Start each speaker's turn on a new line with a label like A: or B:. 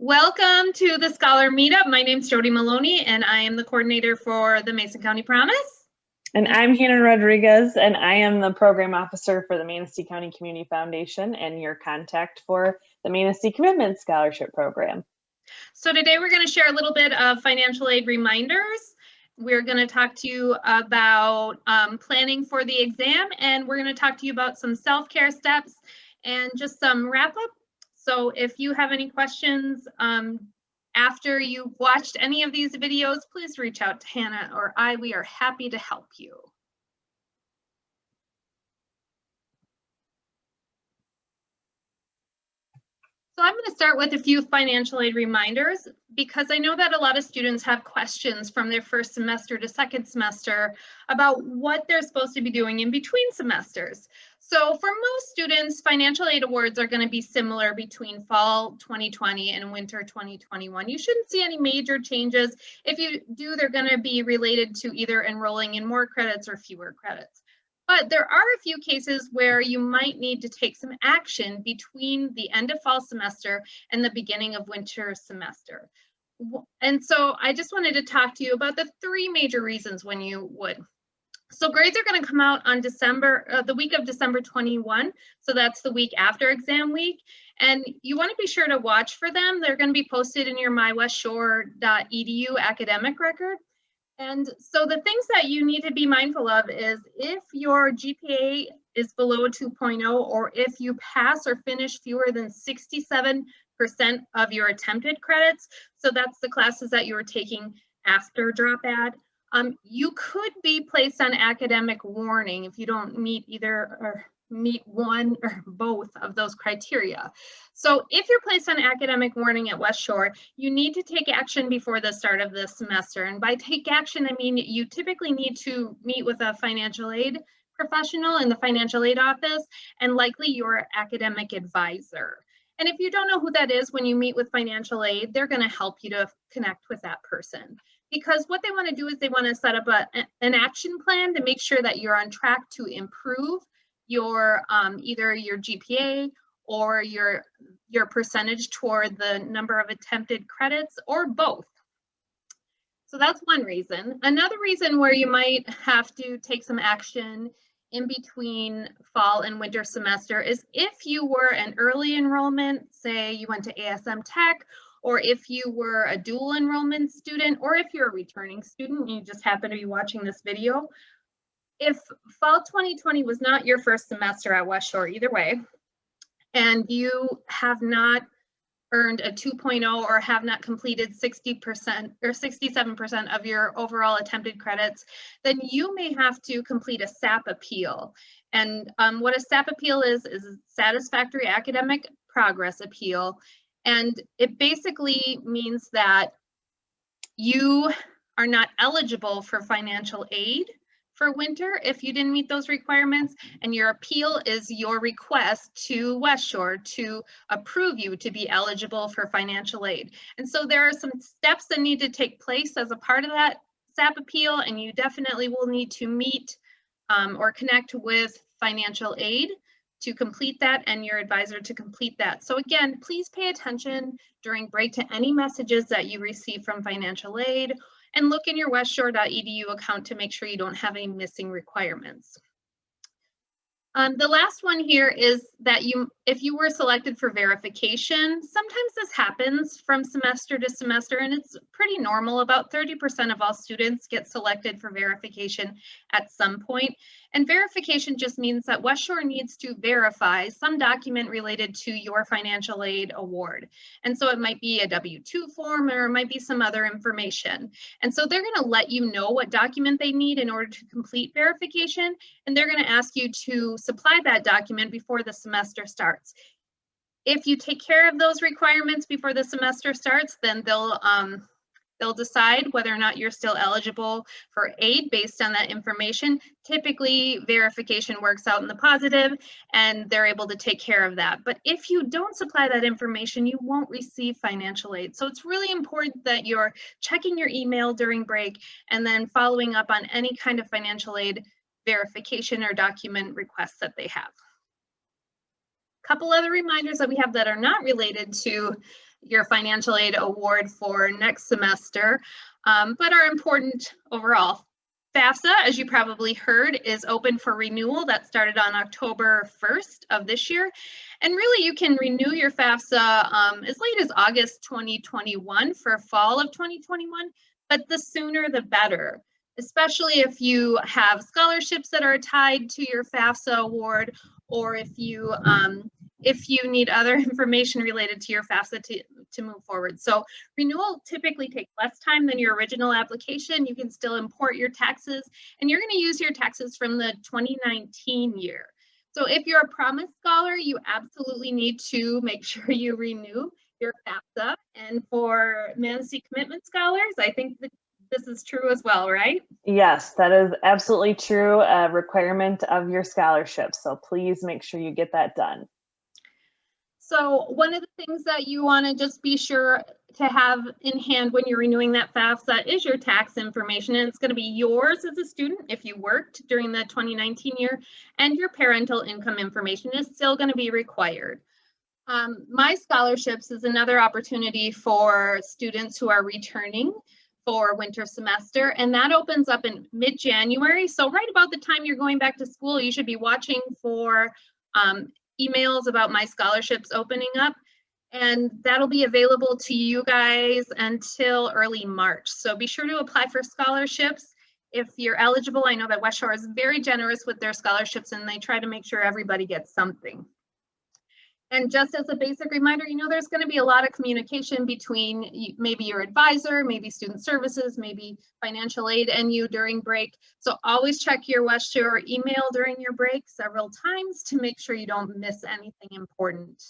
A: Welcome to the Scholar Meetup. My name's Jody Maloney, and I am the coordinator for the Mason County Promise.
B: And I'm Hannah Rodriguez, and I am the program officer for the Manistee County Community Foundation and your contact for the Manistee Commitment Scholarship Program.
A: So today we're going to share a little bit of financial aid reminders. We're going to talk to you about planning for the exam, and we're going to talk to you about some self-care steps and just some wrap-up. So if you have any questions after you've watched any of these videos, please reach out to Hannah or I. We are happy to help you. So I'm going to start with a few financial aid reminders because I know that a lot of students have questions from their first semester to second semester about what they're supposed to be doing in between semesters. So for most students, financial aid awards are going to be similar between fall 2020 and winter 2021. You shouldn't see any major changes. If you do, they're going to be related to either enrolling in more credits or fewer credits. But there are a few cases where you might need to take some action between the end of fall semester and the beginning of winter semester. And so I just wanted to talk to you about the three major reasons when you would. So grades are going to come out on the week of December 21. So that's the week after exam week. And you want to be sure to watch for them. They're going to be posted in your mywestshore.edu academic record. And so the things that you need to be mindful of is if your GPA is below 2.0, or if you pass or finish fewer than 67% of your attempted credits, so that's the classes that you were taking after drop add, you could be placed on academic warning if you don't meet meet one or both of those criteria. So if you're placed on academic warning at West Shore, you need to take action before the start of the semester. And by take action, I mean you typically need to meet with a financial aid professional in the financial aid office and likely your academic advisor. And if you don't know who that is, when you meet with financial aid, they're going to help you to connect with that person. Because what they want to do is they want to set up an action plan to make sure that you're on track to improve your either your GPA or your percentage toward the number of attempted credits, or both. So that's one reason. Another reason where you might have to take some action in between fall and winter semester is if you were an early enrollment, say you went to ASM Tech, or if you were a dual enrollment student, or if you're a returning student and you just happen to be watching this video. If fall 2020 was not your first semester at West Shore, either way, and you have not earned a 2.0 or have not completed 60% or 67% of your overall attempted credits, then you may have to complete a SAP appeal. And what a SAP appeal is a satisfactory academic progress appeal. And it basically means that you are not eligible for financial aid for winter if you didn't meet those requirements, and your appeal is your request to West Shore to approve you to be eligible for financial aid. And so there are some steps that need to take place as a part of that SAP appeal, and you definitely will need to meet or connect with financial aid to complete that, and your advisor to complete that. So again, please pay attention during break to any messages that you receive from financial aid, and look in your westshore.edu account to make sure you don't have any missing requirements. The last one here is that if you were selected for verification, sometimes this happens from semester to semester, and it's pretty normal. About 30% of all students get selected for verification at some point. And verification just means that West Shore needs to verify some document related to your financial aid award. And so it might be a W-2 form, or it might be some other information. And so they're going to let you know what document they need in order to complete verification, and they're going to ask you to supply that document before the semester starts. If you take care of those requirements before the semester starts, then they'll decide whether or not you're still eligible for aid based on that information. Typically, verification works out in the positive, and they're able to take care of that. But if you don't supply that information, you won't receive financial aid. So it's really important that you're checking your email during break and then following up on any kind of financial aid verification or document requests that they have. A couple other reminders that we have that are not related to your financial aid award for next semester, but are important overall. FAFSA, as you probably heard, is open for renewal. That started on October 1st of this year. And really, you can renew your FAFSA as late as August 2021 for fall of 2021, but the sooner the better, especially if you have scholarships that are tied to your FAFSA award, or if you need other information related to your FAFSA to move forward. So renewal typically takes less time than your original application. You can still import your taxes, and you're going to use your taxes from the 2019 year. So if you're a Promise Scholar, you absolutely need to make sure you renew your FAFSA. And for Manistee Commitment Scholars, I think that this is true as well, right?
B: Yes, that is absolutely true. A requirement of your scholarship. So please make sure you get that done.
A: So one of the things that you want to just be sure to have in hand when you're renewing that FAFSA is your tax information, and it's going to be yours as a student if you worked during the 2019 year, and your parental income information is still going to be required. My Scholarships is another opportunity for students who are returning for winter semester, and that opens up in mid-January. So right about the time you're going back to school, you should be watching for emails about My Scholarships opening up, and that'll be available to you guys until early March. So be sure to apply for scholarships if you're eligible. I know that West Shore is very generous with their scholarships, and they try to make sure everybody gets something. And just as a basic reminder, you know, there's going to be a lot of communication between maybe your advisor, maybe student services, maybe financial aid, and you during break. So always check your West Shore email during your break several times to make sure you don't miss anything important.